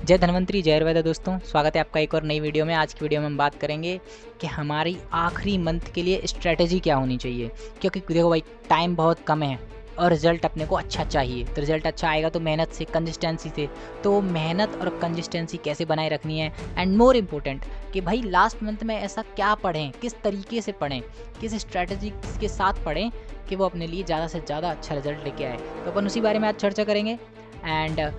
जय धन्वंतरी जय आयुर्वेदा। दोस्तों स्वागत है आपका एक और नई वीडियो में। आज की वीडियो में हम बात करेंगे कि हमारी आखिरी मंथ के लिए स्ट्रेटजी क्या होनी चाहिए, क्योंकि देखो भाई टाइम बहुत कम है और रिजल्ट अपने को अच्छा चाहिए। तो रिजल्ट अच्छा आएगा तो मेहनत से, कंसिस्टेंसी से। तो मेहनत और कंसिस्टेंसी कैसे बनाए रखनी है, एंड मोर इम्पोर्टेंट कि भाई लास्ट मंथ में ऐसा क्या पढ़ें, किस तरीके से पढ़ें, किस स्ट्रैटेजी के साथ पढ़ें कि वो अपने लिए ज़्यादा से ज़्यादा अच्छा रिजल्ट लेके आए। तो अपन उसी बारे में आज चर्चा करेंगे। एंड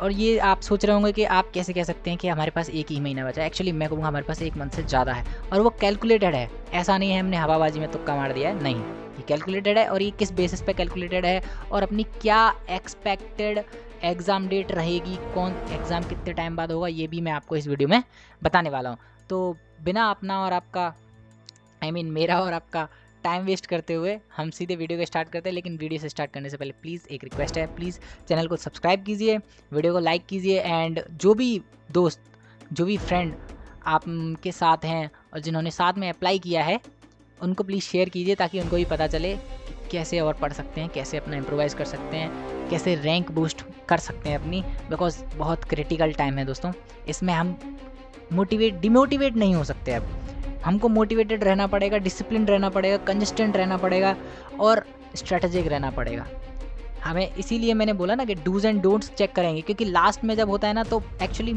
और ये आप सोच रहे होंगे कि आप कैसे कह सकते हैं कि हमारे पास एक ही महीना बचा है। एक्चुअली मैं कहूँगा हमारे पास एक मंथ से ज़्यादा है और वो कैलकुलेटेड है। ऐसा नहीं है हमने हवाबाजी में तुक्का मार दिया है, नहीं, ये कैलकुलेटेड है। और ये किस बेसिस पे कैलकुलेटेड है और अपनी क्या एक्सपेक्टेड एग्ज़ाम डेट रहेगी, कौन एग्ज़ाम कितने टाइम बाद होगा, ये भी मैं आपको इस वीडियो में बताने वाला हूँ। तो बिना अपना और आपका मेरा और आपका टाइम वेस्ट करते हुए हम सीधे वीडियो को स्टार्ट करते हैं। लेकिन वीडियो से स्टार्ट करने से पहले प्लीज़ एक रिक्वेस्ट है, प्लीज़ चैनल को सब्सक्राइब कीजिए, वीडियो को लाइक कीजिए, एंड जो भी दोस्त, जो भी फ्रेंड आपके साथ हैं और जिन्होंने साथ में अप्लाई किया है उनको प्लीज़ शेयर कीजिए, ताकि उनको भी पता चले कि कैसे और पढ़ सकते हैं, कैसे अपना इम्प्रोवाइज़ कर सकते हैं, कैसे रैंक बूस्ट कर सकते हैं अपनी। बिकॉज बहुत क्रिटिकल टाइम है दोस्तों, इसमें हम डिमोटिवेट नहीं हो सकते। अब हमको मोटिवेटेड रहना पड़ेगा, डिसिप्लिन रहना पड़ेगा, कंसिस्टेंट रहना पड़ेगा और स्ट्रेटेजिक रहना पड़ेगा हमें। इसीलिए मैंने बोला ना कि डूज एंड डोंट्स चेक करेंगे, क्योंकि लास्ट में जब होता है ना तो एक्चुअली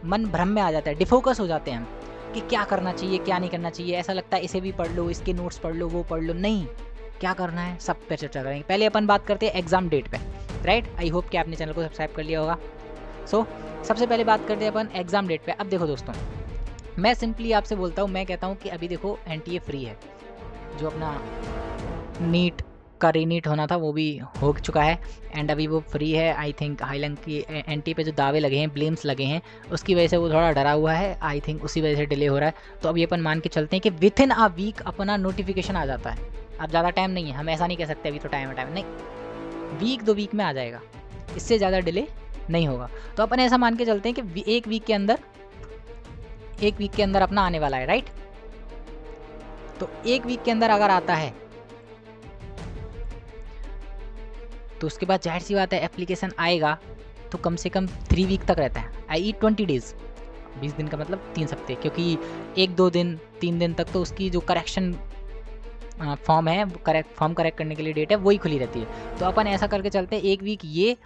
मन भ्रम में आ जाता है, डिफोकस हो जाते हैं हम कि क्या करना चाहिए क्या नहीं करना चाहिए। ऐसा लगता है इसे भी पढ़ लो, इसके नोट्स पढ़ लो, वो पढ़ लो। नहीं, क्या करना है सब पे चर्चा करेंगे। पहले अपन बात करते हैं एग्जाम डेट पे, राइट। आई होप कि आपने चैनल को सब्सक्राइब कर लिया होगा। सबसे पहले बात करते हैं अपन एग्जाम डेट पे। अब देखो दोस्तों, मैं सिंपली आपसे बोलता हूँ, मैं कहता हूँ कि अभी देखो एनटीए फ्री है। जो अपना नीट का रीनीट होना था वो भी हो चुका है एंड अभी वो फ्री है। आई थिंक हालांकि एनटीए पे जो दावे लगे हैं, ब्लेम्स लगे हैं, उसकी वजह से वो थोड़ा डरा हुआ है। आई थिंक उसी वजह से डिले हो रहा है। तो अभी अपन मान के चलते हैं कि विद इन अ वीक अपना नोटिफिकेशन आ जाता है। अब ज़्यादा टाइम नहीं है, हम ऐसा नहीं कह सकते अभी तो टाइम है, टाइम नहीं, वीक 2 वीक में आ जाएगा, इससे ज़्यादा डिले नहीं होगा। तो अपन ऐसा मान के चलते हैं कि एक वीक के अंदर अपना आने वाला है, राइट। तो एक वीक के अंदर अगर आता है तो उसके बाद जाहिर सी बात है एप्लीकेशन आएगा तो कम से कम 3 वीक तक रहता है, आई 20 डेज, 20 दिन का मतलब 3 हफ्ते, क्योंकि 1-2 दिन 3 दिन तक तो उसकी जो करेक्शन फॉर्म है, फॉर्म करेक्ट करने के लिए डेट है, वही खुली रहती है। तो अपन ऐसा करके चलते हैं, 1 वीक ये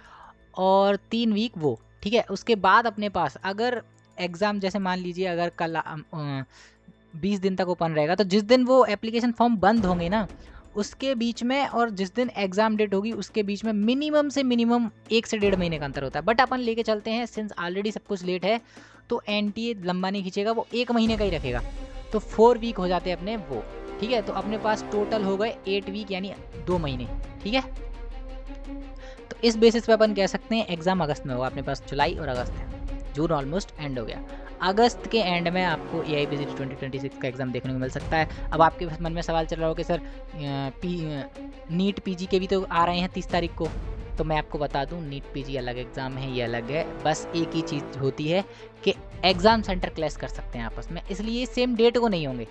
और 3 वीक वो, ठीक है। उसके बाद अपने पास अगर एग्ज़ाम, जैसे मान लीजिए अगर कल 20 दिन तक ओपन रहेगा, तो जिस दिन वो एप्लीकेशन फॉर्म बंद होंगे ना, उसके बीच में और जिस दिन एग्ज़ाम डेट होगी उसके बीच में मिनिमम से मिनिमम 1 से 1.5 महीने का अंतर होता है। बट अपन लेके चलते हैं, सिंस ऑलरेडी सब कुछ लेट है तो एनटीए लंबा नहीं खींचेगा, वो 1 महीने का ही रखेगा। तो 4 वीक हो जाते हैं अपने वो, ठीक है। तो अपने पास टोटल हो गए 8 वीक, यानी 2 महीने, ठीक है। तो इस बेसिस पे अपन कह सकते हैं एग्ज़ाम अगस्त में होगा। अपने पास जुलाई और अगस्त है, जून ऑलमोस्ट एंड हो गया। अगस्त के एंड में आपको AIPCT 2026 का एग्ज़ाम देखने को मिल सकता है। अब आपके मन में सवाल चल रहा हो कि सर नीट PG के भी तो आ रहे हैं 30 तारीख को। तो मैं आपको बता दूं, नीट PG अलग एग्ज़ाम है, ये अलग है। बस एक ही चीज़ होती है कि एग्ज़ाम सेंटर क्लैश कर सकते हैं आपस में, इसलिए सेम डेट को नहीं होंगे,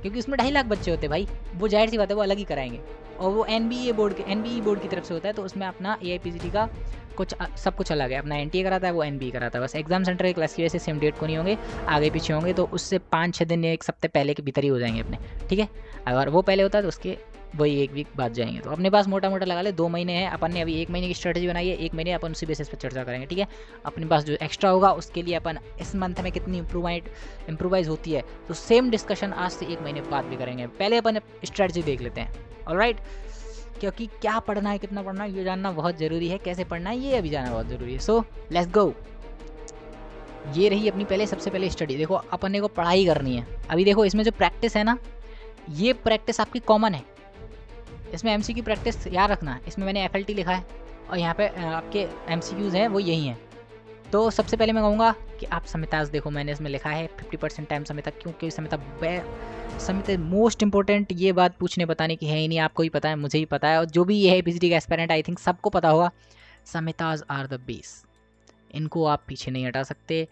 क्योंकि उसमें 2.5 लाख बच्चे होते हैं भाई। वो जाहिर सी बात है वो अलग ही कराएंगे। और वो NBE बोर्ड की तरफ से होता है, तो उसमें अपना AIPCT का कुछ सब कुछ अलग है। अपना NTA कराता है, वो NBE कराता है। बस एग्जाम सेंटर के क्लास की वजह से सेम डेट को नहीं होंगे, आगे पीछे होंगे। तो उससे 5-6 दिन या 1 हफ्ते पहले के भीतर ही हो जाएंगे अपने, ठीक है। अगर वो पहले होता है तो उसके वही 1 वीक बाद जाएंगे। तो अपने पास मोटा मोटा लगा ले 2 महीने हैं। अपन ने अभी 1 महीने की स्ट्रेटजी बनाई है, 1 महीने अपन उसी बेसिस पर चर्चा करेंगे, ठीक है। अपने पास जो एक्स्ट्रा होगा उसके लिए अपन इस मंथ में कितनी इम्प्रूवाइज होती है, तो सेम डिस्कशन आज से 1 महीने बाद भी करेंगे। पहले अपन स्ट्रेटजी देख लेते हैं, ऑलराइट। क्योंकि क्या पढ़ना है, कितना पढ़ना है, ये जानना बहुत ज़रूरी है। कैसे पढ़ना है ये अभी जानना बहुत ज़रूरी है। So let's go. ये रही अपनी सबसे पहले स्टडी। देखो अपन को पढ़ाई करनी है। अभी देखो इसमें जो प्रैक्टिस है ना, ये प्रैक्टिस आपकी कॉमन है। इसमें MC की प्रैक्टिस याद रखना। इसमें मैंने FLT लिखा है और यहाँ पे आपके MCQs हैं वो यही हैं। तो सबसे पहले मैं कहूँगा कि आप समिताज देखो, मैंने इसमें लिखा है 50% टाइम समिता, क्योंकि समिता मोस्ट इंपॉर्टेंट। ये बात पूछने बताने की है ही नहीं, आपको ही पता है, मुझे ही पता है, और जो भी ये है PGT का एस्पिरेंट आई थिंक सबको पता होगा। समिताज आर द बेस, इनको आप पीछे नहीं हटा सकते।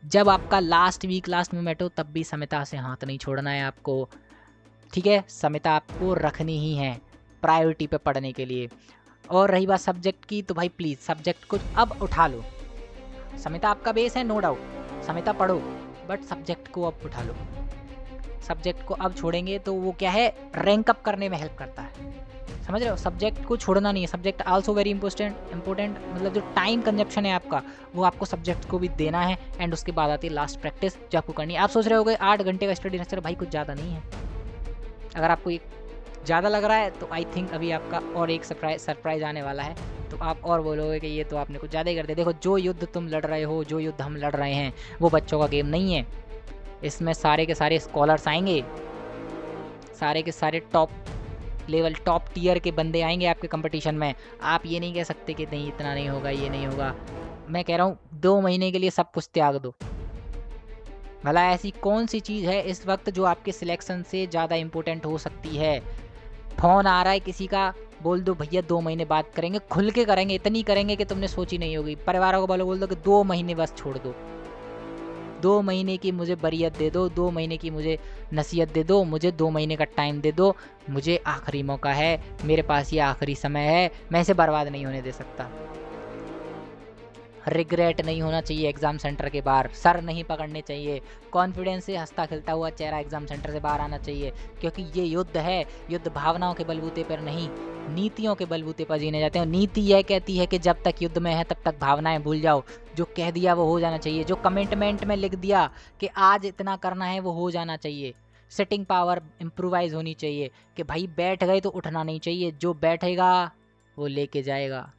जब आपका लास्ट मोमेंट हो तब भी समिता से हाथ नहीं छोड़ना है आपको, ठीक है। समिता आपको रखनी ही है प्रायोरिटी पे पढ़ने के लिए। और रही बात सब्जेक्ट की, तो भाई प्लीज़ सब्जेक्ट को अब उठा लो, समिता आपका बेस है, नो डाउट, समिता पढ़ो, बट सब्जेक्ट को अब उठा लो। सब्जेक्ट को अब छोड़ेंगे तो वो क्या है, रैंक अप करने में हेल्प करता है, समझ रहे हो? सब्जेक्ट को छोड़ना नहीं है, सब्जेक्ट आल्सो वेरी इंपॉर्टेंट, मतलब जो टाइम कंजप्शन है आपका वो आपको सब्जेक्ट को भी देना है। एंड उसके बाद आती है लास्ट प्रैक्टिस जो आपको करनी है। आप सोच रहे होगे 8 घंटे का स्टडी लेक्चर, भाई कुछ ज़्यादा नहीं है। अगर आपको एक ज़्यादा लग रहा है तो आई थिंक अभी आपका और एक सरप्राइज आने वाला है, तो आप और बोलोगे कि ये तो आपने कुछ ज़्यादा ही कर दिया। देखो, जो युद्ध तुम लड़ रहे हो, जो युद्ध हम लड़ रहे हैं, वो बच्चों का गेम नहीं है। इसमें सारे के सारे स्कॉलर्स आएंगे, सारे के सारे टॉप लेवल, टॉप टीयर के बंदे आएंगे आपके कंपटीशन में। आप ये नहीं कह सकते कि नहीं इतना नहीं होगा, ये नहीं होगा। मैं कह रहा हूँ 2 महीने के लिए सब कुछ त्याग दो। भला ऐसी कौन सी चीज़ है इस वक्त जो आपके सिलेक्शन से ज़्यादा इम्पोर्टेंट हो सकती है? फ़ोन आ रहा है किसी का, बोल दो भैया 2 महीने बात करेंगे, खुल के करेंगे, इतनी करेंगे कि तुमने सोची नहीं होगी। परिवारों को बोल दो कि 2 महीने बस छोड़ दो, 2 महीने की मुझे बरियत दे दो, 2 महीने की मुझे नसीहत दे दो, मुझे 2 महीने का टाइम दे दो, मुझे आखिरी मौका है, मेरे पास ये आखिरी समय है, मैं इसे बर्बाद नहीं होने दे सकता। रिग्रेट नहीं होना चाहिए एग्ज़ाम सेंटर के बाहर, सर नहीं पकड़ने चाहिए, कॉन्फिडेंस से हंसता खिलता हुआ चेहरा एग्ज़ाम सेंटर से बाहर आना चाहिए, क्योंकि ये युद्ध है। युद्ध भावनाओं के बलबूते पर नहीं, नीतियों के बलबूते पर जीने जाते हैं। नीति यह कहती है कि जब तक युद्ध में है तब तक भावनाएं भूल जाओ, जो कह दिया वो हो जाना चाहिए, जो कमिटमेंट में लिख दिया कि आज इतना करना है वो हो जाना चाहिए। सिटिंग पावर इम्प्रोवाइज होनी चाहिए कि भाई बैठ गए तो उठना नहीं चाहिए, जो बैठेगा वो लेके जाएगा।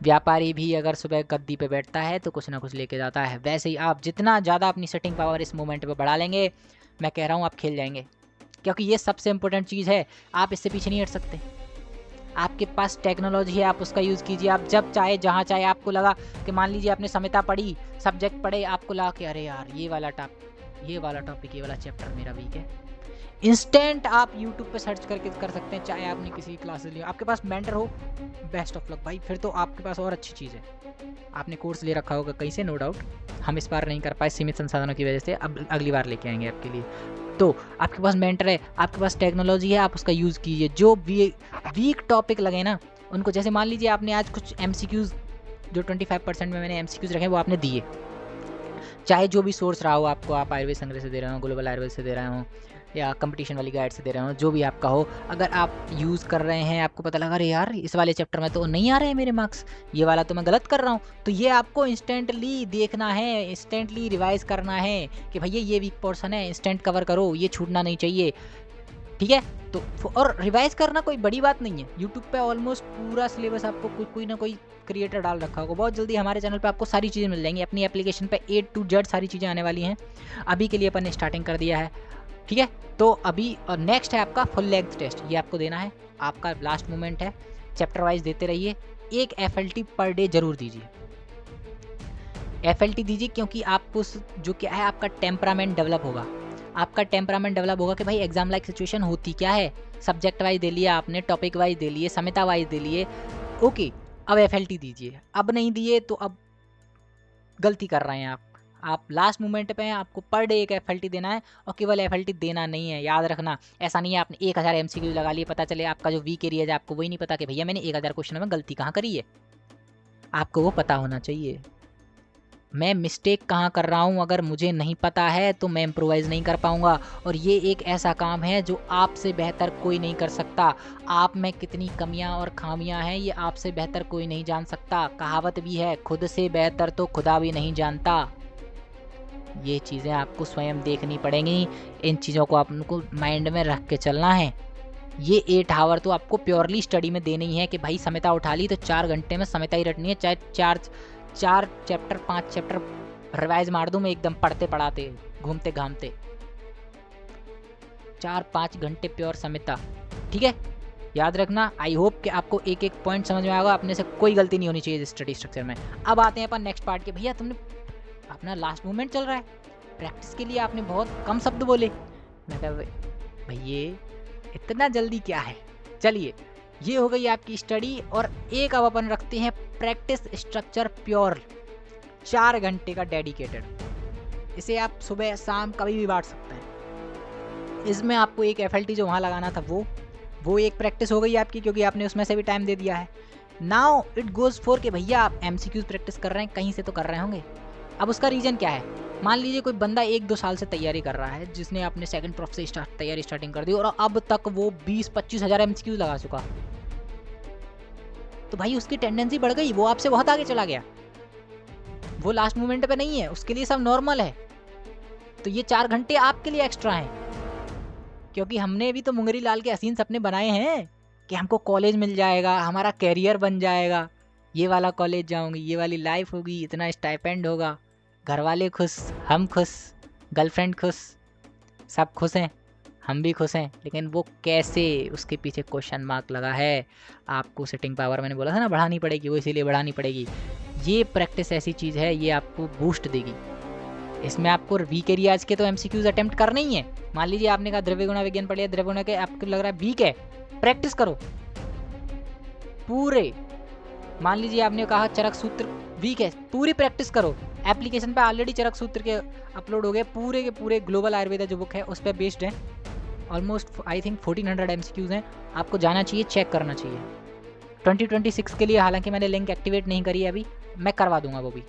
व्यापारी भी अगर सुबह गद्दी पे बैठता है तो कुछ ना कुछ लेके जाता है। वैसे ही आप जितना ज़्यादा अपनी सेटिंग पावर इस मोमेंट पे बढ़ा लेंगे, मैं कह रहा हूँ आप खेल जाएंगे, क्योंकि ये सबसे इम्पोर्टेंट चीज़ है। आप इससे पीछे नहीं हट सकते। आपके पास टेक्नोलॉजी है, आप उसका यूज़ कीजिए। आप जब चाहे जहाँ चाहे, आपको लगा कि मान लीजिए आपने समिता पढ़ी, सब्जेक्ट पढ़े, आपको लगा कि अरे यार ये वाला टॉपिक, ये वाला चैप्टर मेरा वीक है, इंस्टेंट आप यूट्यूब पे सर्च करके कर सकते हैं। चाहे आपने किसी क्लासेस लिया, आपके पास मेंटर हो, बेस्ट ऑफ लक भाई, फिर तो आपके पास और अच्छी चीज़ है। आपने कोर्स ले रखा होगा कहीं से, नो डाउट। हम इस बार नहीं कर पाए सीमित संसाधनों की वजह से, अब अगली बार लेके आएंगे आपके लिए। तो आपके पास मेंटर है, आपके पास टेक्नोलॉजी है, आप उसका यूज़ कीजिए। जो वीक टॉपिक लगे ना उनको, जैसे मान लीजिए आपने आज कुछ MCQs जो 25% में मैंने MCQs रखे वो आपने दिए, चाहे जो भी सोर्स रहा हो आपको, आप आयुर्वेद संग्रह से दे रहे हो, ग्लोबल आयुर्वेद से दे रहे हो, या कंपटीशन वाली गाइड से दे रहे हो, जो भी आपका हो, अगर आप यूज़ कर रहे हैं, आपको पता लगा अरे यार इस वाले चैप्टर में तो नहीं आ रहे हैं मेरे मार्क्स, ये वाला तो मैं गलत कर रहा हूँ, तो ये आपको इंस्टेंटली देखना है, इंस्टेंटली रिवाइज करना है कि भैया ये वीक पोर्शन है, इंस्टेंट कवर करो, ये छूटना नहीं चाहिए, ठीक है? तो और रिवाइज करना कोई बड़ी बात नहीं है। यूट्यूब पे ऑलमोस्ट पूरा सिलेबस आपको कोई ना कोई क्रिएटर डाल रखा होगा। बहुत जल्दी हमारे चैनल पे आपको सारी चीज़ें मिल जाएंगी। अपनी एप्लीकेशन पे A to Z सारी चीज़ें आने वाली हैं। अभी के लिए अपन ने स्टार्टिंग कर दिया है, ठीक है? तो अभी नेक्स्ट है आपका फुल लेंथ टेस्ट, ये आपको देना है, आपका लास्ट मोमेंट है। चैप्टर वाइज देते रहिए, एक FLT पर डे जरूर दीजिए। FLT दीजिए क्योंकि आपको जो क्या है, आपका टेम्परामेंट डेवलप होगा। आपका टेम्परामेंट डेवलप होगा कि भाई एग्जाम लाइक सिचुएशन होती क्या है। सब्जेक्ट वाइज दे लिया आपने, टॉपिक वाइज दे लिए, समिता वाइज दे लिए, ओके, अब FLT दीजिए। अब नहीं दिए तो अब गलती कर रहे हैं आप लास्ट मोमेंट पे हैं, आपको पर डे एक FLT देना है, और केवल FLT देना नहीं है, याद रखना। ऐसा नहीं है आपने 1000 MCQ लगा लिए, पता चले आपका जो वीक एरिया है आपको वही नहीं पता कि भैया मैंने 1000 क्वेश्चन में गलती कहाँ करी है। आपको वो पता होना चाहिए, मैं मिस्टेक कहाँ कर रहा हूँ। अगर मुझे नहीं पता है तो मैं इम्प्रोवाइज़ नहीं कर पाऊँगा, और ये एक ऐसा काम है जो आपसे बेहतर कोई नहीं कर सकता। आप में कितनी कमियाँ और खामियाँ हैं ये आपसे बेहतर कोई नहीं जान सकता। कहावत भी है, खुद से बेहतर तो खुदा भी नहीं जानता। ये चीज़ें आपको स्वयं देखनी पड़ेंगी, इन चीज़ों को आपको माइंड में रख के चलना है। ये 8 आवर तो आपको प्योरली स्टडी में देनी ही है कि भाई समिता उठा ली तो 4 घंटे में समिता ही रटनी है, चाहे 4 चैप्टर 5 चैप्टर रिवाइज मार दूँ मैं एकदम पढ़ते पढ़ाते घूमते घामते। 4-5 घंटे प्योर समिता, ठीक है? याद रखना। आई होप कि आपको एक एक पॉइंट समझ में आएगा। अपने से कोई गलती नहीं होनी चाहिए स्टडी स्ट्रक्चर में। अब आते हैं अपन नेक्स्ट पार्ट के। भैया तुमने अपना लास्ट मूवमेंट चल रहा है, प्रैक्टिस के लिए आपने बहुत कम शब्द बोले। मैं कहा भैया इतना जल्दी क्या है। चलिए, ये हो गई आपकी स्टडी, और एक अब अपन रखते हैं प्रैक्टिस स्ट्रक्चर प्योर, 4 घंटे का डेडिकेटेड। इसे आप सुबह शाम कभी भी बांट सकते हैं। इसमें आपको एक FLT जो वहाँ लगाना था वो एक प्रैक्टिस हो गई आपकी, क्योंकि आपने उसमें से भी टाइम दे दिया है। नाउ इट गोज फॉर के भैया आप MCQs प्रैक्टिस कर रहे हैं, कहीं से तो कर रहे होंगे। अब उसका रीज़न क्या है? मान लीजिए कोई बंदा 1-2 साल से तैयारी कर रहा है, जिसने अपने सेकंड प्रोफ से तैयारी स्टार्टिंग कर दी और अब तक वो 20-25 हज़ार MCQs लगा चुका, तो भाई उसकी टेंडेंसी बढ़ गई, वो आपसे बहुत आगे चला गया, वो लास्ट मोमेंट पे नहीं है, उसके लिए सब नॉर्मल है। तो ये 4 घंटे आपके लिए एक्स्ट्रा हैं, क्योंकि हमने भी तो मुंगरी लाल के हसीन सपने बनाए हैं कि हमको कॉलेज मिल जाएगा, हमारा कैरियर बन जाएगा, ये वाला कॉलेज जाऊंगी, ये वाली लाइफ होगी, इतना स्टाइपेंड होगा, घर वाले खुश, हम खुश, गर्लफ्रेंड खुश, सब खुश हैं, हम भी खुश हैं। लेकिन वो कैसे, उसके पीछे क्वेश्चन मार्क लगा है। आपको सेटिंग पावर मैंने बोला था ना बढ़ानी पड़ेगी, वो इसीलिए बढ़ानी पड़ेगी। ये प्रैक्टिस ऐसी चीज़ है, ये आपको बूस्ट देगी। इसमें आपको वीक एरियाज के तो MCQs अटेम्प्ट करने ही है। मान लीजिए आपने कहा द्रव्य गुणा विज्ञान पढ़ लिया, द्रव्य गुणा के आपको लग रहा है वीक है, प्रैक्टिस करो पूरे। मान लीजिए आपने कहा चरक सूत्र वीक है, पूरी प्रैक्टिस करो। एप्लीकेशन पे ऑलरेडी चरक सूत्र के अपलोड हो गए, पूरे के पूरे ग्लोबल आयुर्वेदा जो बुक है उस पर बेस्ड है। ऑलमोस्ट आई थिंक 1400 MCQs हैं, आपको जाना चाहिए, चेक करना चाहिए। 2026 के लिए हालांकि मैंने लिंक एक्टिवेट नहीं करी है अभी, मैं करवा दूंगा वो भी,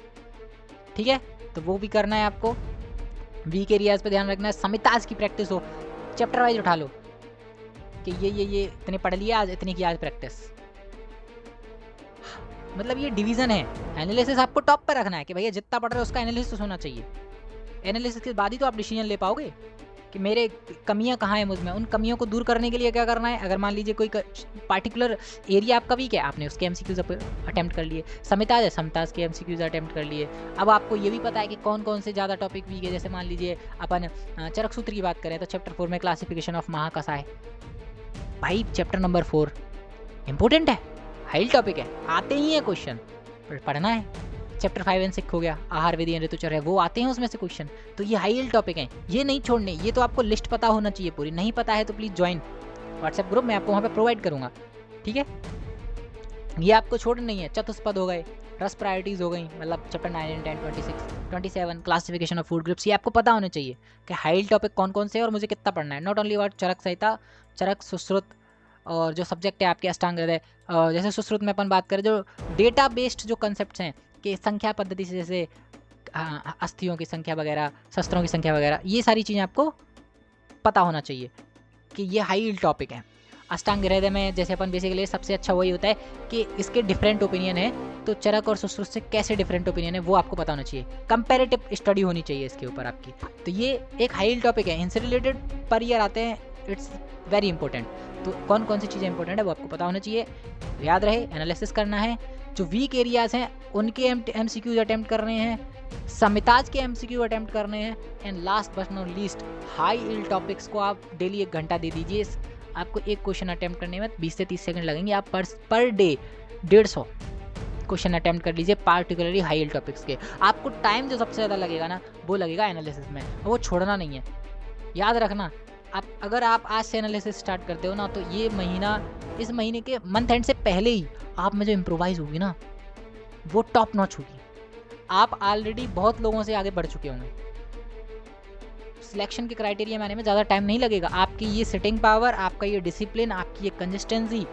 ठीक है। तो वो भी करना है आपको। वीक एरियाज पे ध्यान रखना है, समिताज की प्रैक्टिस हो, चैप्टर वाइज उठा लो कि ये इतने पढ़ लिया आज, इतनी की आज प्रैक्टिस। मतलब ये डिवीजन है। एनालिसिस आपको टॉप पर रखना है कि भैया जितना पढ़ रहे हो उसका एनालिसिस होना चाहिए। एनालिसिस के बाद ही तो आप डिसीजन ले पाओगे कि मेरे कमियां कहाँ हैं मुझमें। उन कमियों को दूर करने के लिए क्या करना है, अगर मान लीजिए कोई पार्टिकुलर एरिया आपका वीक है, आपने उसके MCQs अटेम्प्ट कर लिए। समिताज है, समिताज के MCQs अटेम्प्ट कर लिए। अब आपको ये भी पता है कि कौन कौन से ज़्यादा टॉपिक वीक है। जैसे मान लीजिए अपन चरक सूत्र की बात करें तो चैप्टर 4 में क्लासिफिकेशन ऑफ महाकसा है। भाई चैप्टर नंबर 4 इंपॉर्टेंट है, हाई टॉपिक है, आते ही है क्वेश्चन, पढ़ना है। चैप्टर 5 एंड 6 हो गया, आहार विधि ऋतुचर्या है, वो आते हैं उसमें से क्वेश्चन। तो ये हाई टॉपिक हैं, ये नहीं छोड़ने। ये तो आपको लिस्ट पता होना चाहिए पूरी। नहीं पता है तो प्लीज़ ज्वाइन व्हाट्सएप ग्रुप, मैं आपको वहाँ पे प्रोवाइड करूँगा, ठीक है। ये आपको छोड़ना नहीं है। चतुष्पद हो गए, रस प्रायोरिटीज़ हो गई, मतलब chapter 9 and 10, 26, 27 classification of food groups, ये आपको पता होने चाहिए कि हाई टॉपिक कौन कौन से और मुझे कितना पढ़ना है। नॉट ओनली अबाउट चरक संहिता, चरक सुश्रुत और जो सब्जेक्ट है आपके अष्टांग हृदय। जैसे सुश्रुत में अपन बात करें, जो डेटा बेस्ड जो कंसेप्ट हैं कि संख्या पद्धति से, जैसे अस्थियों की संख्या वगैरह, शस्त्रों की संख्या वगैरह, ये सारी चीज़ें आपको पता होना चाहिए कि ये हाई टॉपिक है। अष्टांग हृदय में जैसे अपन बेसिकली सबसे अच्छा वही होता है कि इसके डिफरेंट ओपिनियन है, तो चरक और सुश्रुत से कैसे डिफरेंट ओपिनियन है वो आपको पता होना चाहिए। कंपैरेटिव स्टडी होनी चाहिए इसके ऊपर आपकी। तो ये एक हाई टॉपिक है, इनसे रिलेटेड पर ईयर आते हैं, इट्स वेरी इंपॉर्टेंट। तो कौन कौन सी चीज़ें इंपॉर्टेंट है वो आपको पता होना चाहिए, याद रहे। एनालिसिस करना है, जो वीक एरियाज हैं उनके MCQs अटेम्प्ट करने हैं, समिताज के MCQ अटेम्प्ट करने हैं, and last but not least high yield topics को आप डेली 1 घंटा दे दीजिए। आपको एक क्वेश्चन अटेम्प्ट करने में 20 से 30 सेकंड लगेंगे। आप पर डे 150 क्वेश्चन अटेम्प्ट कर लीजिए, पार्टिकुलरली हाई इल्ड टॉपिक्स के। आपको टाइम जो सबसे ज़्यादा लगेगा ना, वो लगेगा एनालिसिस में, वो छोड़ना नहीं है, याद रखना। अगर आप आज से एनालिसिस स्टार्ट करते हो ना, तो ये महीना, इस महीने के मंथ एंड से पहले ही आप में जो इम्प्रोवाइज होगी ना, वो टॉप नॉच होगी। आप ऑलरेडी बहुत लोगों से आगे बढ़ चुके होंगे। सिलेक्शन के क्राइटेरिया में आने में ज़्यादा टाइम नहीं लगेगा। आपकी ये सिटिंग पावर, आपका ये डिसिप्लिन, आपकी ये कंसिस्टेंसी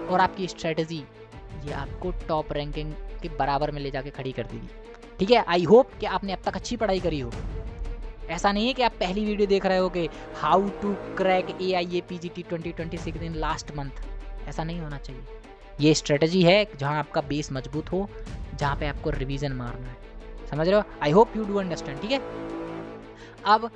और आपकी स्ट्रेटजी, ये आपको टॉप रैंकिंग के बराबर में ले जाके खड़ी कर देगी, ठीक है। आई होप कि आपने अब तक अच्छी पढ़ाई करी हो। ऐसा नहीं है कि आप पहली वीडियो देख रहे हो कि how to crack AIAPGT 2026 in last month, ऐसा नहीं होना चाहिए। ये स्ट्रेटजी है जहाँ आपका बेस मजबूत हो, जहाँ पे आपको रिवीजन मारना है, समझ रहे हो। I hope you do understand, ठीक है। अब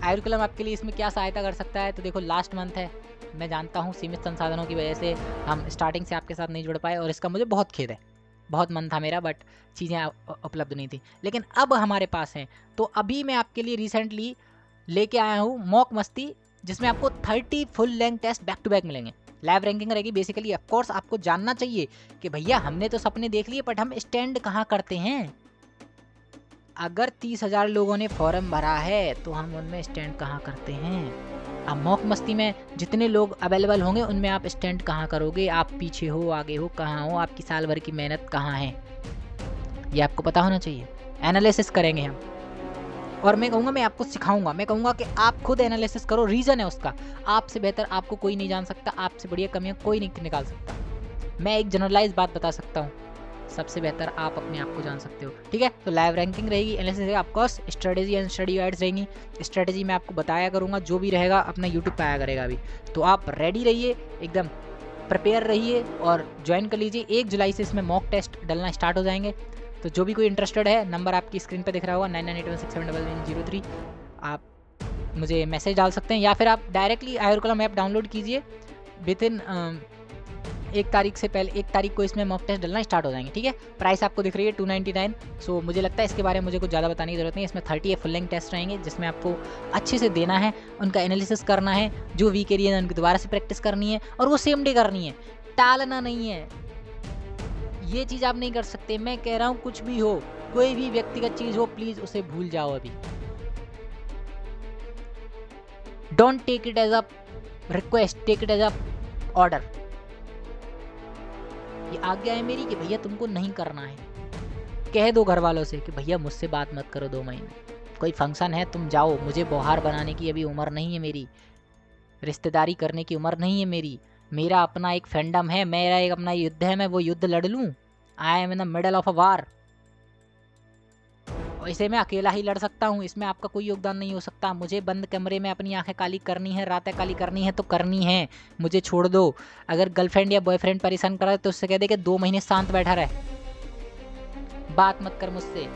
आयुर्कुलम आपके लिए इसमें क्या सहायता कर सकता है, तो देखो लास्ट मंथ है, मैं जानता हूँ सीमित संसाधनों की वजह से हम स्टार्टिंग से आपके साथ नहीं जुड़ पाए और इसका मुझे बहुत खेद है। बहुत मन था मेरा, बट चीज़ें उपलब्ध नहीं थी, लेकिन अब हमारे पास हैं। तो अभी मैं आपके लिए रिसेंटली लेके आया हूँ मॉक मस्ती, जिसमें आपको 30 full length test back to back मिलेंगे। लैब रैंकिंग रहेगी बेसिकली। ऑफ कोर्स आपको जानना चाहिए कि भैया हमने तो सपने देख लिए, बट हम स्टैंड कहाँ करते हैं। अगर 30,000 लोगों ने फॉर्म भरा है तो हम उनमें स्टैंड कहाँ करते हैं। अब मॉक मस्ती में जितने लोग अवेलेबल होंगे उनमें आप स्टैंड कहाँ करोगे, आप पीछे हो, आगे हो, कहाँ हो, आपकी साल भर की मेहनत कहाँ है, ये आपको पता होना चाहिए। एनालिसिस करेंगे हम, और मैं कहूँगा, मैं आपको सिखाऊंगा, मैं कहूँगा कि आप खुद एनालिसिस करो। रीज़न है उसका, आपसे बेहतर आपको कोई नहीं जान सकता, आपसे बढ़िया कमियाँ कोई नहीं निकाल सकता। मैं एक जनरलाइज बात बता सकता हूँ, सबसे बेहतर आप अपने आप को जान सकते हो, ठीक है। तो लाइव रैंकिंग रहेगी, एनालिसिस रहेगा, of course strategy and study guides रहेंगी। स्ट्रेटेजी मैं आपको बताया करूँगा, जो भी रहेगा अपना यूट्यूब पे आया करेगा अभी। तो आप रेडी रहिए, एकदम प्रिपेयर रहिए और ज्वाइन कर लीजिए। 1 जुलाई से इसमें मॉक टेस्ट डलना स्टार्ट हो जाएंगे। तो जो भी कोई इंटरेस्टेड है, नंबर आपकी स्क्रीन पे दिख रहा होगा 9981671103, आप मुझे मैसेज डाल सकते हैं, या फिर आप डायरेक्टली आयुर्कुलम ऐप डाउनलोड कीजिए। विद इन 1 तारीख से पहले, 1 तारीख को इसमें मॉक टेस्ट डलना स्टार्ट हो जाएंगे, ठीक है। प्राइस आपको दिख रही है 299। सो मुझे लगता है इसके बारे में मुझे कुछ ज़्यादा बताने की जरूरत नहीं है। इसमें 30 फुल लेंथ टेस्ट रहेंगे, जिसमें आपको अच्छे से देना है, उनका एनालिसिस करना है, जो वीक एरिया है उनकी दोबारा से प्रैक्टिस करनी है, और वो सेम डे करनी है, टालना नहीं है। ये चीज़ आप नहीं कर सकते। मैं कह रहा हूँ कुछ भी हो, कोई भी व्यक्तिगत चीज़ हो, प्लीज़ उसे भूल जाओ अभी। Don't take it as a request, take it as a order. ये आज्ञा है मेरी कि भैया तुमको नहीं करना है। कह दो घर वालों से कि भैया मुझसे बात मत करो 2 महीने, कोई फंक्शन है तुम जाओ, मुझे बौहार बनाने की अभी उम्र नहीं है मेरी, रिश्तेदारी करने की उम्र नहीं है मेरी। मेरा अपना एक फैंडम है, मेरा एक अपना युद्ध है, मैं वो युद्ध लड़ लूँ। I am in the middle of a war. इसे मैं अकेला ही लड़ सकता हूँ, इसमें आपका कोई योगदान नहीं हो सकता। मुझे बंद कमरे में अपनी आंखें काली करनी है, रातें काली करनी है तो करनी है, मुझे छोड़ दो। अगर गर्लफ्रेंड या बॉयफ्रेंड परेशान कर रहा है तो उससे कह दे कि 2 महीने शांत बैठा रहे, बात मत कर मुझसे।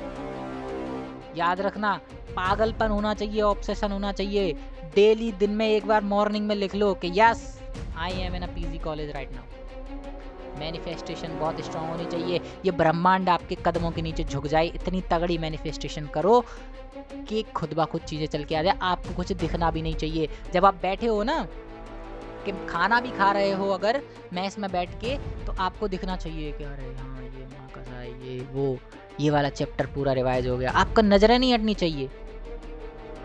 याद रखना, पागलपन होना चाहिए, ऑब्सेशन होना चाहिए। डेली दिन में एक बार मॉर्निंग में लिख लो कि yes I am in a PG college right now. Manifestation बहुत स्ट्रांग होनी चाहिए, ये ब्रह्मांड आपके कदमों के नीचे झुक जाए, इतनी तगड़ी मैनिफेस्टेशन करो कि खुद ब खुद चीज़ें चल के आ जाए। आपको कुछ दिखना भी नहीं चाहिए। जब आप बैठे हो ना, कि खाना भी खा रहे हो अगर मैस में बैठ के, तो आपको दिखना चाहिए कि अरे हाँ ये माँ का सा, ये वो, ये वाला चैप्टर पूरा रिवाइज हो गया। आपका नजरें नहीं हटनी चाहिए।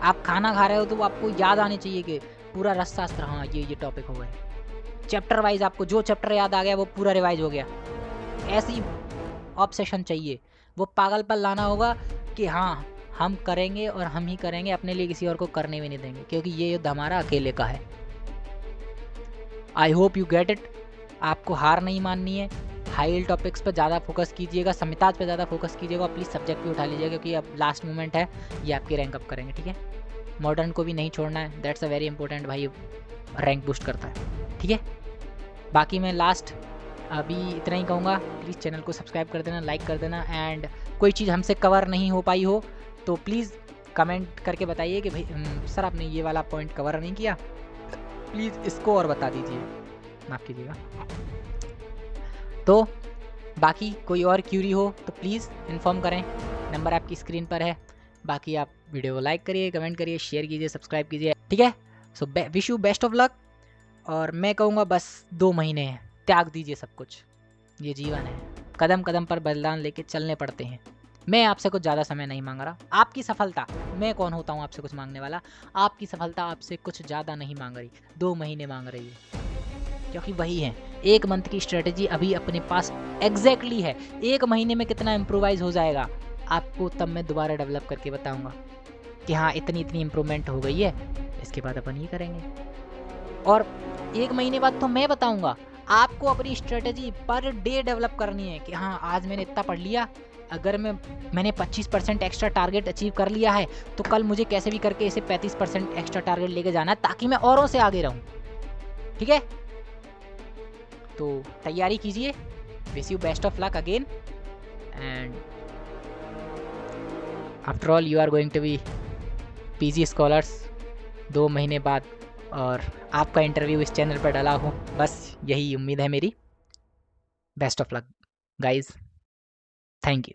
आप खाना खा रहे हो तो आपको याद आनी चाहिए कि पूरा रस शास्त्र, हाँ ये टॉपिक हो गए। चैप्टर वाइज आपको जो चैप्टर याद आ गया वो पूरा रिवाइज हो गया। ऐसी ऑब्सेशन चाहिए, वो पागलपन लाना होगा कि हाँ हम करेंगे और हम ही करेंगे, अपने लिए किसी और को करने भी नहीं देंगे, क्योंकि ये युद्ध हमारा अकेले का है। I hope you get it. आपको हार नहीं माननी है। हाई टॉपिक्स पर ज़्यादा फोकस कीजिएगा, संहिताज पर ज़्यादा फोकस कीजिएगा, प्लीज़ सब्जेक्ट भी उठा लीजिएगा, क्योंकि अब लास्ट मोमेंट है, ये आपकी रैंक अप करेंगे, ठीक है। मॉडर्न को भी नहीं छोड़ना है, दैट्स अ वेरी इंपॉर्टेंट भाई, रैंक बूस्ट करता है, ठीक है। बाकी मैं लास्ट अभी इतना ही कहूँगा, प्लीज़ चैनल को सब्सक्राइब कर देना, लाइक कर देना, एंड कोई चीज़ हमसे कवर नहीं हो पाई हो तो प्लीज़ कमेंट करके बताइए कि भाई सर आपने ये वाला पॉइंट कवर नहीं किया, प्लीज़ इसको और बता दीजिए, माफ़ कीजिएगा। तो बाकी कोई और क्यूरी हो तो प्लीज़ इन्फॉर्म करें, नंबर आपकी स्क्रीन पर है। बाकी आप वीडियो को लाइक करिए, कमेंट करिए, शेयर कीजिए, सब्सक्राइब कीजिए, ठीक है। So wish you best of luck. और मैं कहूँगा बस 2 महीने हैं, त्याग दीजिए सब कुछ, ये जीवन है, कदम कदम पर बलिदान लेके चलने पड़ते हैं। मैं आपसे कुछ ज़्यादा समय नहीं मांग रहा, आपकी सफलता, मैं कौन होता हूँ आपसे कुछ मांगने वाला, आपकी सफलता आपसे कुछ ज़्यादा नहीं मांग रही, 2 महीने मांग रही है, क्योंकि वही है। 1 मंथ की स्ट्रेटेजी अभी अपने पास एग्जैक्टली है, 1 महीने में कितना इम्प्रोवाइज हो जाएगा आपको तब मैं दोबारा डेवलप करके बताऊँगा कि हाँ इतनी इम्प्रूवमेंट हो गई है, इसके बाद अपन ये करेंगे। और 1 महीने बाद तो मैं बताऊंगा आपको अपनी स्ट्रेटेजी पर डे डेवलप करनी है कि हाँ आज मैंने इतना पढ़ लिया, अगर मैंने 25% एक्स्ट्रा टारगेट अचीव कर लिया है तो कल मुझे कैसे भी करके इसे 35% एक्स्ट्रा टारगेट लेके जाना है, ताकि मैं औरों से आगे रहूं, ठीक है। तो तैयारी कीजिए, wish you best of luck again, and after all you are going to be PG scholars 2 महीने बाद, और आपका इंटरव्यू इस चैनल पर डाला हूँ, बस यही उम्मीद है मेरी। Best of luck guys, thank you.